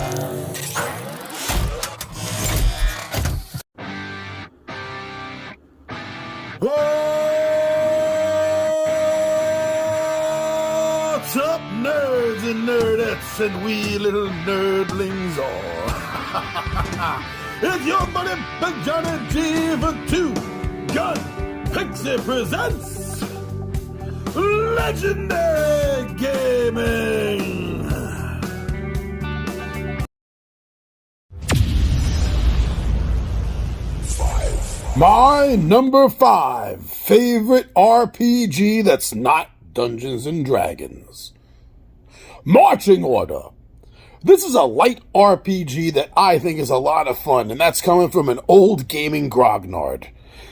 What's up, nerds and nerdettes and wee little nerdlings all? It's your buddy Big Johnny G for Two Gun Pixie presents Legendary Gaming. My number 5 favorite RPG that's not Dungeons and Dragons. Marching Order. This is a light RPG that I think is a lot of fun, and that's coming from an old gaming grognard.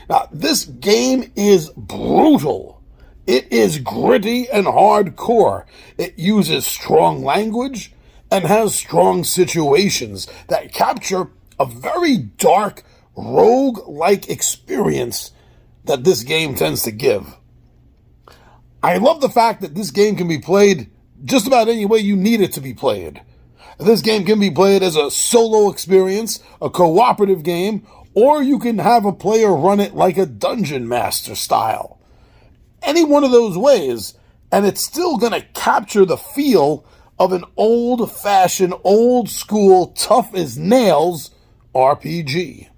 Now, this game is brutal. It is gritty and hardcore. It uses strong language and has strong situations that capture a very dark, rogue-like experience that this game tends to give. I love the fact that this game can be played just about any way you need it to be played. This game can be played as a solo experience, a cooperative game, or you can have a player run it like a dungeon master style. Any one of those ways, and it's still going to capture the feel of an old-fashioned, old-school, tough-as-nails RPG.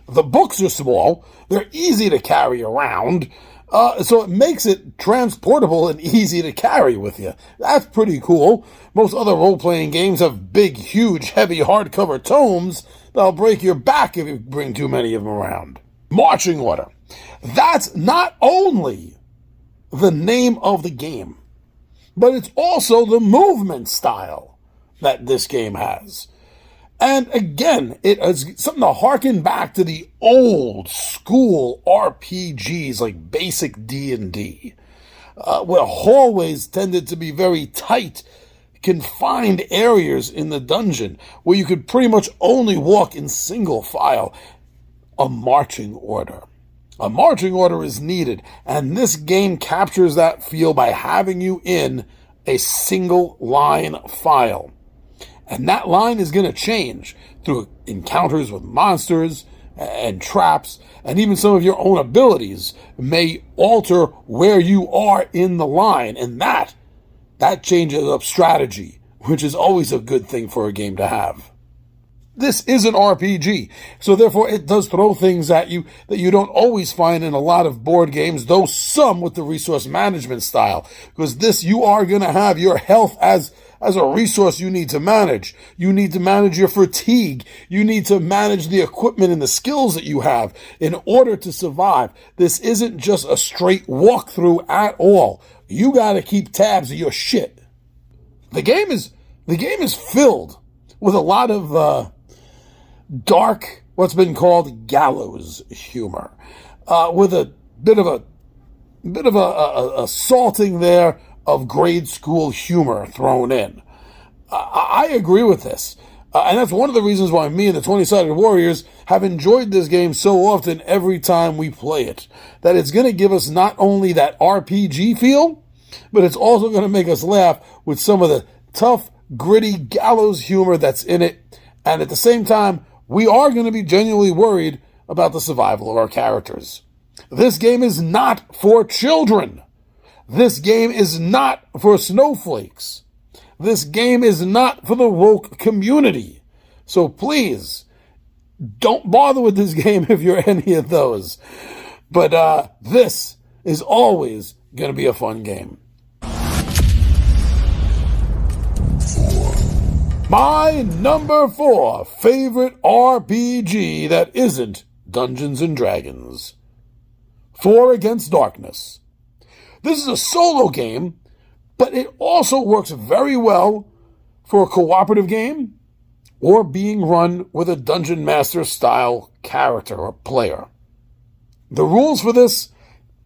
The books are small, they're easy to carry around, so it makes it transportable and easy to carry with you. That's pretty cool. Most other role-playing games have big, huge, heavy hardcover tomes that'll break your back if you bring too many of them around. Marching Order. That's not only the name of the game, but it's also the movement style that this game has. And again, it is something to harken back to the old school RPGs like basic D&D, where hallways tended to be very tight, confined areas in the dungeon where you could pretty much only walk in single file. A marching order. A marching order is needed, and this game captures that feel by having you in a single line file. And that line is going to change through encounters with monsters and traps, and even some of your own abilities may alter where you are in the line, and that changes up strategy, which is always a good thing for a game to have. This is an RPG, so therefore it does throw things at you that you don't always find in a lot of board games, though some with the resource management style, because this, you are going to have your health as a resource you need to manage. You need to manage your fatigue. You need to manage the equipment and the skills that you have in order to survive. This isn't just a straight walkthrough at all. You got to keep tabs of your shit. The game is filled with a lot of dark, what's been called gallows humor, with a bit of a salting there of grade school humor thrown in. I agree with this. And that's one of the reasons why me and the 20-Sided Warriors have enjoyed this game so often every time we play it. That it's going to give us not only that RPG feel, but it's also going to make us laugh with some of the tough, gritty gallows humor that's in it. And at the same time, we are going to be genuinely worried about the survival of our characters. This game is not for children. This game is not for snowflakes. This game is not for the woke community. So please, don't bother with this game if you're any of those. But this is always going to be a fun game. My number 4 favorite RPG that isn't Dungeons and Dragons. 4 Against Darkness. This is a solo game, but it also works very well for a cooperative game or being run with a Dungeon Master style character or player. The rules for this,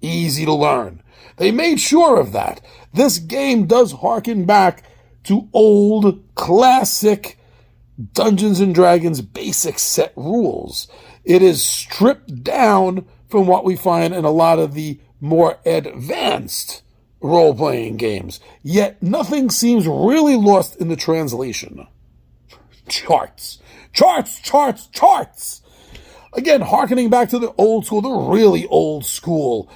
easy to learn. They made sure of that. This game does harken back to old, classic Dungeons and Dragons basic set rules. It is stripped down from what we find in a lot of the more advanced role-playing games, yet nothing seems really lost in the translation. charts. Charts, charts, charts. Again, hearkening back to the old school, the really old school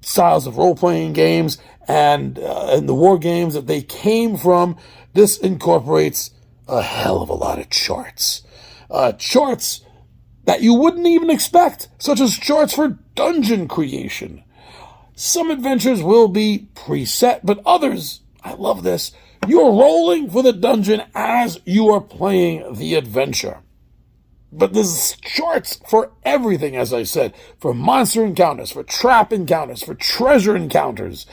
styles of role-playing games and the war games that they came from, this incorporates a hell of a lot of charts. Charts that you wouldn't even expect, such as charts for dungeon creation. Some adventures will be preset, but others, I love this, you're rolling for the dungeon as you are playing the adventure. But there's charts for everything, as I said, for monster encounters, for trap encounters, for treasure encounters,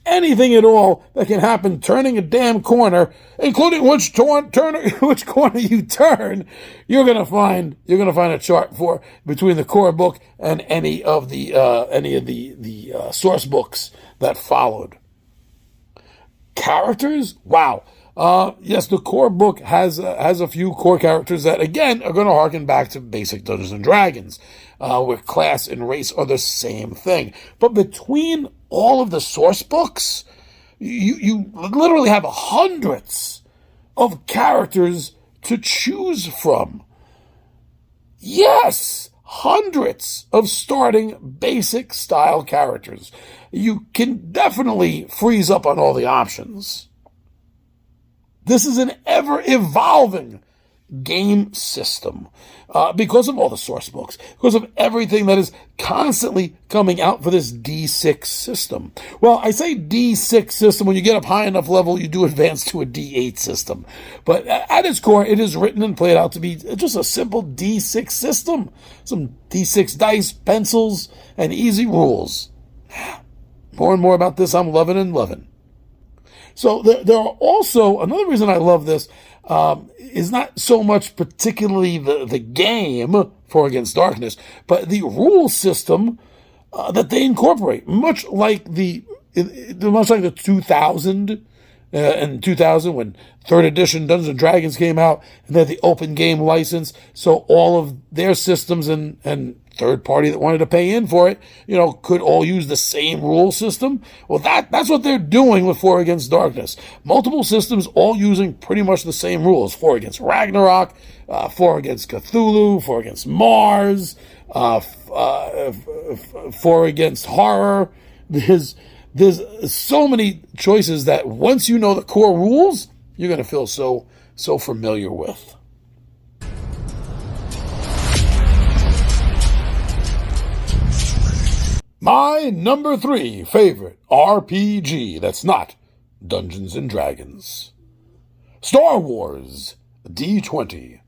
anything at all that can happen turning a damn corner, including which corner you turn, you're gonna find a chart for between the core book and any of the source books that followed. Characters, wow. Yes, the core book has a few core characters that, again, are going to harken back to basic Dungeons and Dragons, where class and race are the same thing. But between all of the source books, you literally have hundreds of characters to choose from. Yes, hundreds of starting basic style characters. You can definitely freeze up on all the options. This is an ever-evolving game system because of all the source books, because of everything that is constantly coming out for this D6 system. Well, I say D6 system. When you get up high enough level, you do advance to a D8 system. But at its core, it is written and played out to be just a simple D6 system. Some D6 dice, pencils, and easy rules. More and more about this, I'm loving and loving. So there are also, another reason I love this is not so much particularly the game, For Against Darkness, but the rule system that they incorporate, much like the 2000 in 2000 when 3rd edition Dungeons and Dragons came out, and they had the open game license, so all of their systems and third party that wanted to pay in for it, could all use the same rule system. Well, that's what they're doing with 4 Against Darkness. Multiple systems all using pretty much the same rules. 4 Against Ragnarok, 4 Against Cthulhu, 4 Against Mars, 4 Against Horror. There's so many choices that once you know the core rules, you're going to feel so familiar with. My number 3 favorite RPG that's not Dungeons and Dragons. Star Wars D20.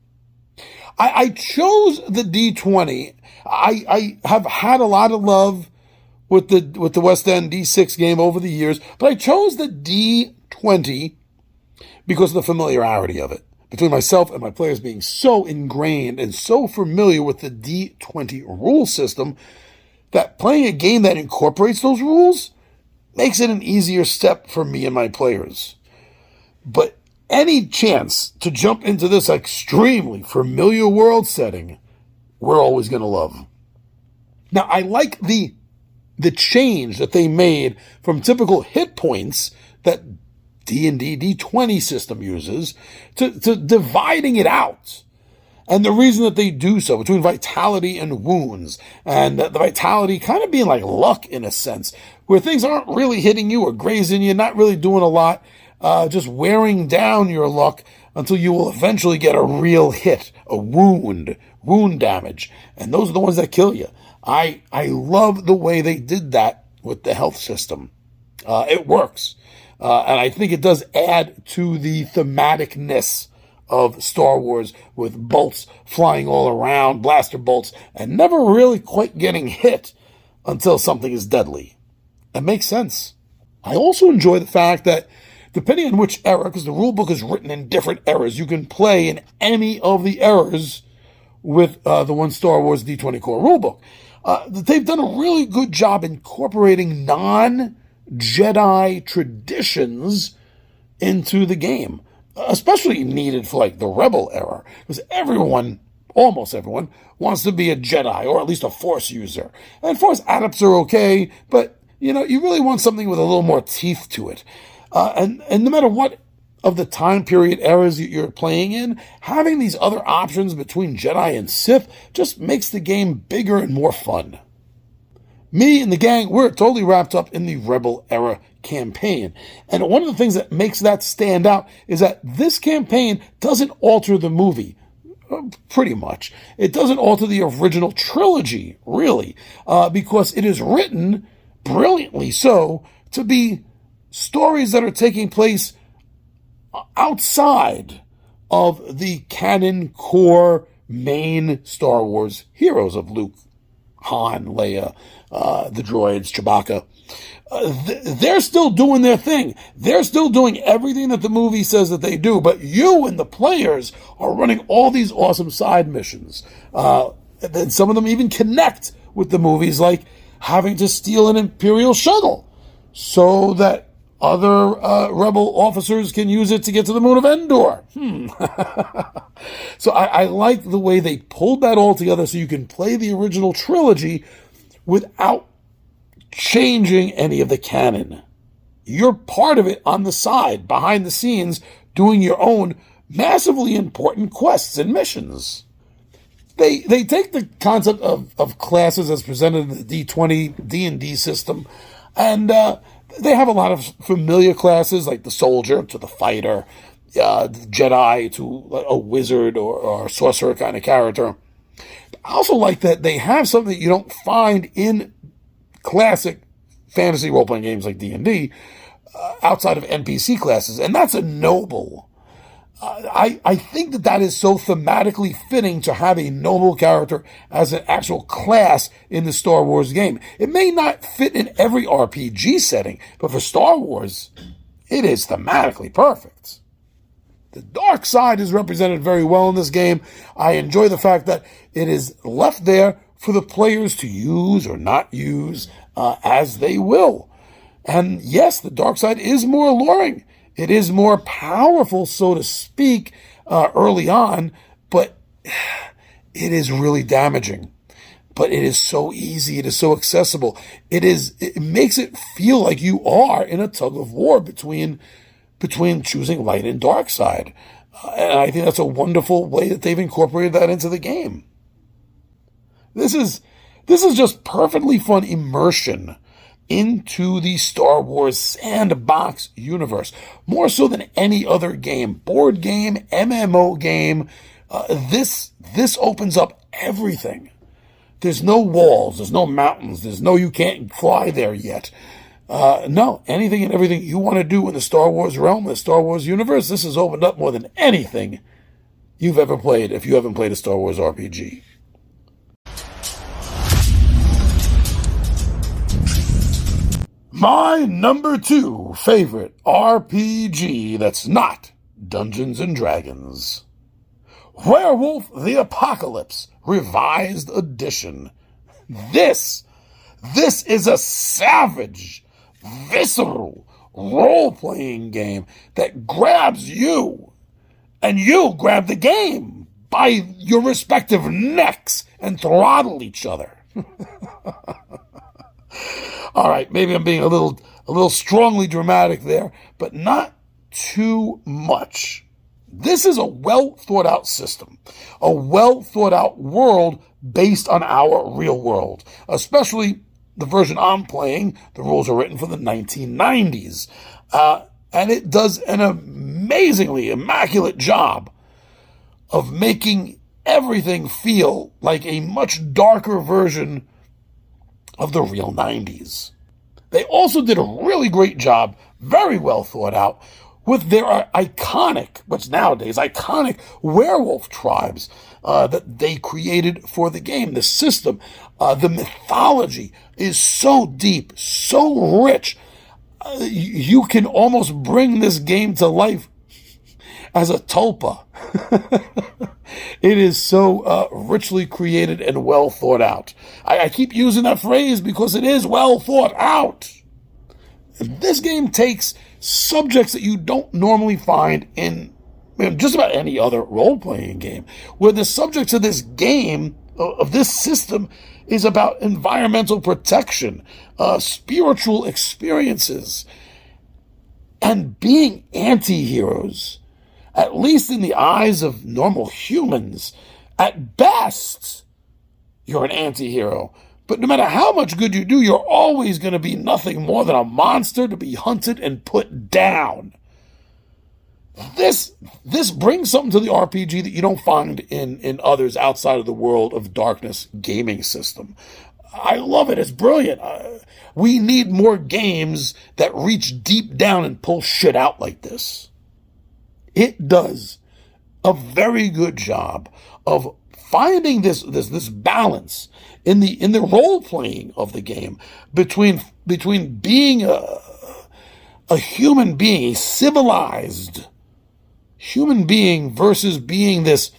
I chose the D20. I have had a lot of love with the West End D6 game over the years, but I chose the D20 because of the familiarity of it. Between myself and my players being so ingrained and so familiar with the D20 rule system, that playing a game that incorporates those rules makes it an easier step for me and my players. But any chance to jump into this extremely familiar world setting, we're always going to love. Now, I like the change that they made from typical hit points that D&D D20 system uses to dividing it out. And the reason that they do so, between vitality and wounds, and the vitality kind of being like luck in a sense, where things aren't really hitting you or grazing you, not really doing a lot, just wearing down your luck until you will eventually get a real hit, a wound damage. And those are the ones that kill you. I love the way they did that with the health system. It works. And I think it does add to the thematicness of Star Wars, with bolts flying all around, blaster bolts, and never really quite getting hit until something is deadly. That makes sense. I also enjoy the fact that depending on which era, because the rulebook is written in different eras, you can play in any of the eras with the one Star Wars D20 core rulebook. They've done a really good job incorporating non-Jedi traditions into the game. Especially needed for the Rebel era, because almost everyone, wants to be a Jedi or at least a Force user. And Force adepts are okay, but you really want something with a little more teeth to it. And no matter what of the time period eras you're playing in, having these other options between Jedi and Sith just makes the game bigger and more fun. Me and the gang, we're totally wrapped up in the Rebel era campaign. And one of the things that makes that stand out is that this campaign doesn't alter the movie. Pretty much. It doesn't alter the original trilogy, really, because it is written brilliantly so to be stories that are taking place outside of the canon core main Star Wars heroes of Luke, Han, Leia, the droids, Chewbacca. They're still doing their thing. They're still doing everything that the movie says that they do, but you and the players are running all these awesome side missions. And some of them even connect with the movies, like having to steal an Imperial shuttle so that other rebel officers can use it to get to the moon of Endor. So I like the way they pulled that all together so you can play the original trilogy without changing any of the canon. You're part of it on the side, behind the scenes, doing your own massively important quests and missions. They take the concept of classes as presented in the D20 D&D system, and they have a lot of familiar classes like the soldier to the fighter, the Jedi to a wizard or sorcerer kind of character. I also like that they have something that you don't find in classic fantasy role-playing games like D&D outside of NPC classes, and that's a noble. I think that is so thematically fitting to have a noble character as an actual class in the Star Wars game. It may not fit in every RPG setting, but for Star Wars, it is thematically perfect. The dark side is represented very well in this game. I enjoy the fact that it is left there for the players to use or not use as they will. And yes, the dark side is more alluring. It is more powerful, so to speak, early on, but it is really damaging. But it is so easy. It is so accessible. It makes it feel like you are in a tug of war between choosing light and dark side. And I think that's a wonderful way that they've incorporated that into the game. This is just perfectly fun immersion into the Star Wars sandbox universe, more so than any other game, board game, MMO game. This opens up everything. There's no walls, there's no mountains, there's no you can't fly there yet. No, anything and everything you want to do in the Star Wars realm, the Star Wars universe, this has opened up more than anything you've ever played if you haven't played a Star Wars RPG. My number 2 favorite RPG that's not Dungeons & Dragons. Werewolf the Apocalypse Revised Edition. This is a savage, visceral role-playing game that grabs you, and you grab the game by your respective necks and throttle each other. All right, maybe I'm being a little strongly dramatic there, but not too much. This is a well-thought-out system, a well-thought-out world based on our real world, especially the version I'm playing. The rules are written for the 1990s, and it does an amazingly immaculate job of making everything feel like a much darker version of the real 90s. They also did a really great job, very well thought out, with their iconic, what's nowadays iconic werewolf tribes that they created for the game. The system, the mythology is so deep, so rich. You can almost bring this game to life as a tulpa. It is so richly created and well thought out. I keep using that phrase because it is well thought out. This game takes subjects that you don't normally find in just about any other role-playing game, where the subjects of this game, of this system, is about environmental protection, spiritual experiences. And being anti-heroes, at least in the eyes of normal humans, at best, you're an anti-hero. But no matter how much good you do, you're always going to be nothing more than a monster to be hunted and put down. This brings something to the RPG that you don't find in others outside of the World of Darkness gaming system. I love it. It's brilliant. We need more games that reach deep down and pull shit out like this. It does a very good job of finding this balance in the role playing of the game between being a human being, a civilized human being, versus being this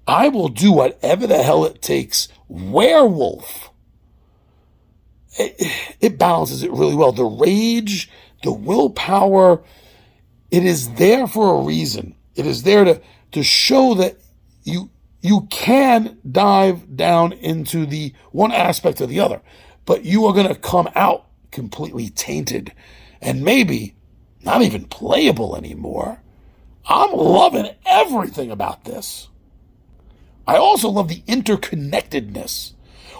I will do whatever the hell it takes werewolf. It balances it really well. The rage, the willpower, it is there for a reason. It is there to show that you can dive down into the one aspect or the other, but you are going to come out completely tainted and maybe not even playable anymore. I'm loving everything about this. I also love the interconnectedness.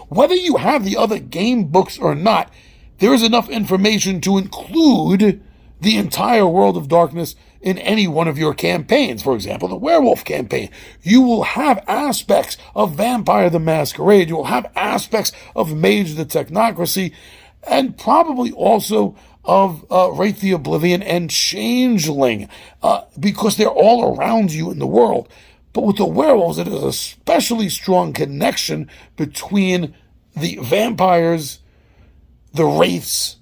Whether you have the other game books or not, there is enough information to include the entire World of Darkness in any one of your campaigns. For example, the Werewolf campaign. You will have aspects of Vampire the Masquerade. You will have aspects of Mage the Technocracy, and probably also of Wraith the Oblivion and Changeling, because they're all around you in the world. But with the werewolves, it is a especially strong connection between the vampires, the wraiths,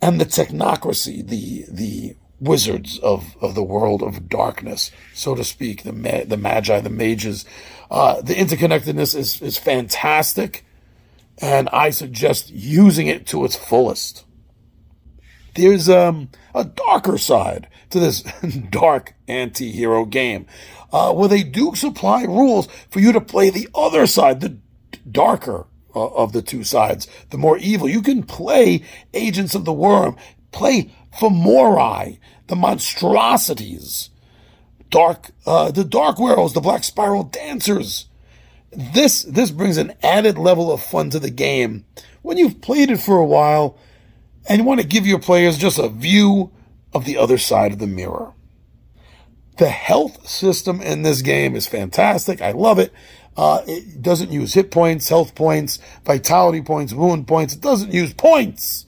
and the technocracy, the wizards of the World of Darkness, so to speak, the magi, the mages. The interconnectedness is fantastic, and I suggest using it to its fullest. There's a darker side to this dark anti-hero game, where they do supply rules for you to play the other side, the darker of the two sides, the more evil. You can play Agents of the Worm, play Fomori, the monstrosities, the dark werewolves, the black spiral dancers. This brings an added level of fun to the game when you've played it for a while and you want to give your players just a view of the other side of the mirror. The health system in this game is fantastic. I love it. It doesn't use hit points, health points, vitality points, wound points. It doesn't use points.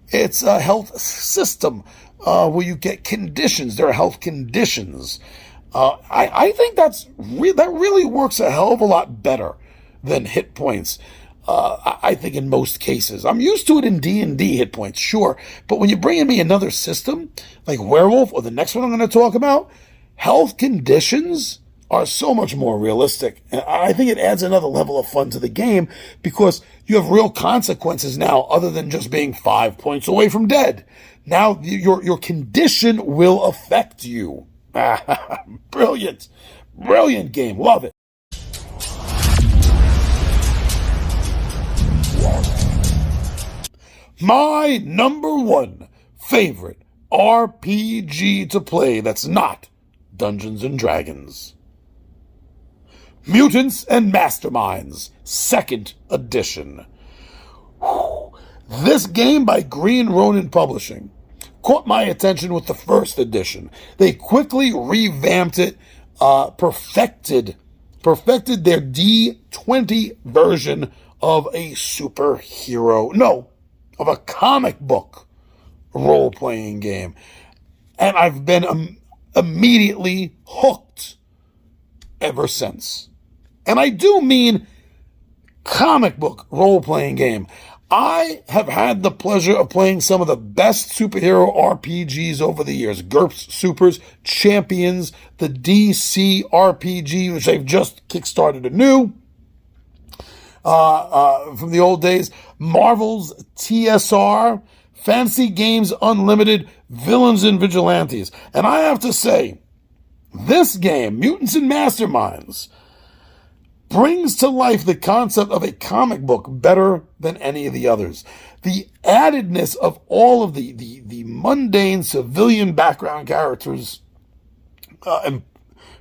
It's a health system where you get conditions. There are health conditions. I think that really works a hell of a lot better than hit points. I think in most cases. I'm used to it in D&D hit points, sure. But when you bring in me another system, like Werewolf or the next one I'm going to talk about, health conditions are so much more realistic. And I think it adds another level of fun to the game because you have real consequences now other than just being 5 points away from dead. Now your condition will affect you. Brilliant. Brilliant game. Love it. My number one favorite RPG to play that's not Dungeons and Dragons. Mutants and Masterminds, 2nd edition. This game by Green Ronin Publishing caught my attention with the 1st edition. They quickly revamped it, perfected their D20 version of a of a comic book role-playing game. And I've been immediately hooked ever since. And I do mean comic book role-playing game. I have had the pleasure of playing some of the best superhero RPGs over the years. GURPS Supers, Champions, the DC RPG, which they've just kickstarted anew. From the old days, Marvel's TSR, Fantasy Games Unlimited, Villains and Vigilantes. And I have to say, this game, Mutants and Masterminds, brings to life the concept of a comic book better than any of the others. The addedness of all of the mundane civilian background characters and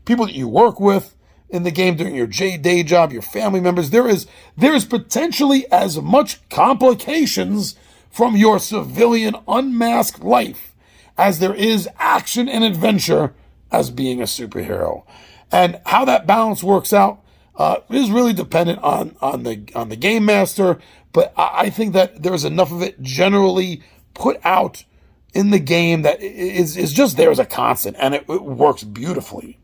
people that you work with in the game during your day job, your family members, there is potentially as much complications from your civilian unmasked life as there is action and adventure as being a superhero. And how that balance works out is really dependent on the game master, but I think that there's enough of it generally put out in the game that is just there as a constant, and it works beautifully.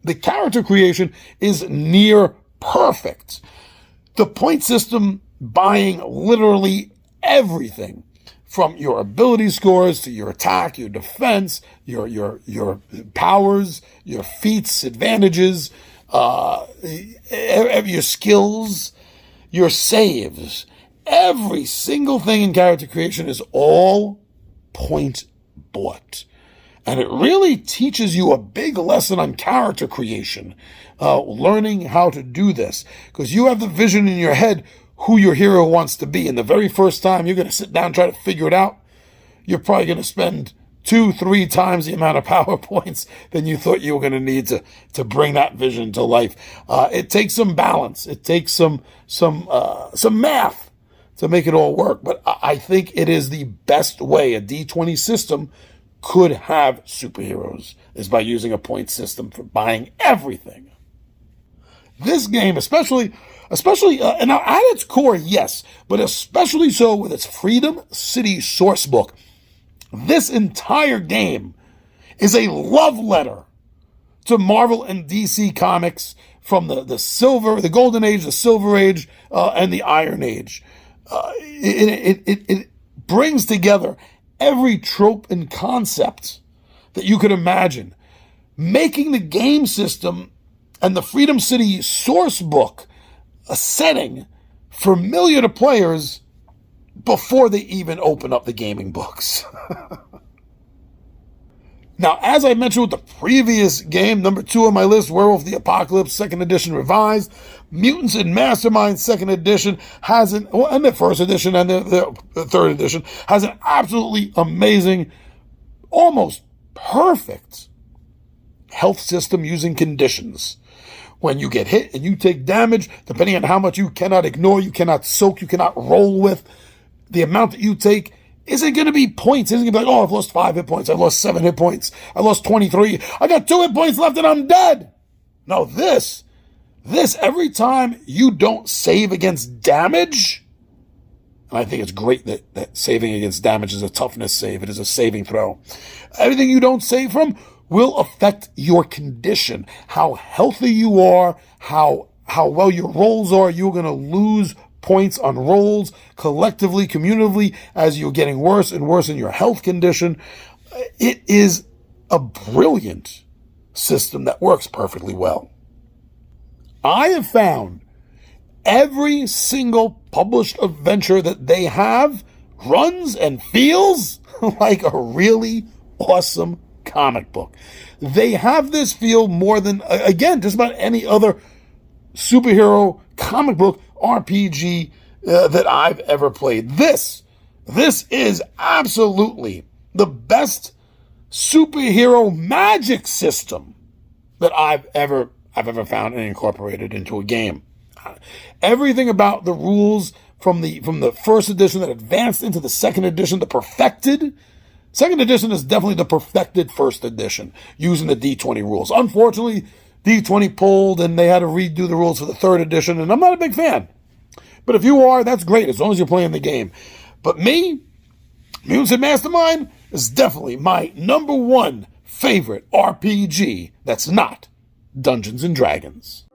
The character creation is near perfect. The point system buying literally everything from your ability scores to your attack, your defense, your powers, your feats, advantages, your skills, your saves. Every single thing in character creation is all point bought. And it really teaches you a big lesson on character creation, learning how to do this. Because you have the vision in your head who your hero wants to be. And the very first time you're going to sit down and try to figure it out, you're probably going to spend 2-3 times the amount of PowerPoints than you thought you were going to need to bring that vision to life. It takes some balance. It takes some math to make it all work. But I think it is the best way a D20 system could have superheroes, is by using a point system for buying everything. This game, especially, and now at its core, yes, but especially so with its Freedom City sourcebook, this entire game is a love letter to Marvel and DC Comics from the Golden Age, the Silver Age, and the Iron Age. It brings together every trope and concept that you could imagine, making the game system and the Freedom City source book a setting familiar to players before they even open up the gaming books. Now, as I mentioned with the previous game, number 2 on my list, Werewolf the Apocalypse, 2nd edition revised, Mutants and Mastermind 2nd edition and the 1st edition and the 3rd edition has an absolutely amazing, almost perfect health system using conditions. When you get hit and you take damage, depending on how much you cannot ignore, you cannot soak, you cannot roll with, the amount that you take isn't going to be points. It isn't going to be like, oh, I've lost 5 hit points. I've lost 7 hit points. I lost 23. I got 2 hit points left and I'm dead. No, this, every time you don't save against damage, and I think it's great that saving against damage is a toughness save. It is a saving throw. Everything you don't save from will affect your condition, how healthy you are, how well your rolls are. You're going to lose points on rolls collectively, cumulatively, as you're getting worse and worse in your health condition. It is a brilliant system that works perfectly well. I have found every single published adventure that they have runs and feels like a really awesome comic book. They have this feel more than, again, just about any other superhero comic book RPG that I've ever played. This is absolutely the best superhero magic system that I've ever found and incorporated into a game. Everything about the rules from the 1st edition that advanced into the 2nd edition, the perfected. 2nd edition is definitely the perfected 1st edition using the D20 rules. Unfortunately, D20 pulled and they had to redo the rules for the 3rd edition, and I'm not a big fan. But if you are, that's great, as long as you're playing the game. But me, Mutants and Mastermind is definitely my number 1 favorite RPG that's not Dungeons and Dragons.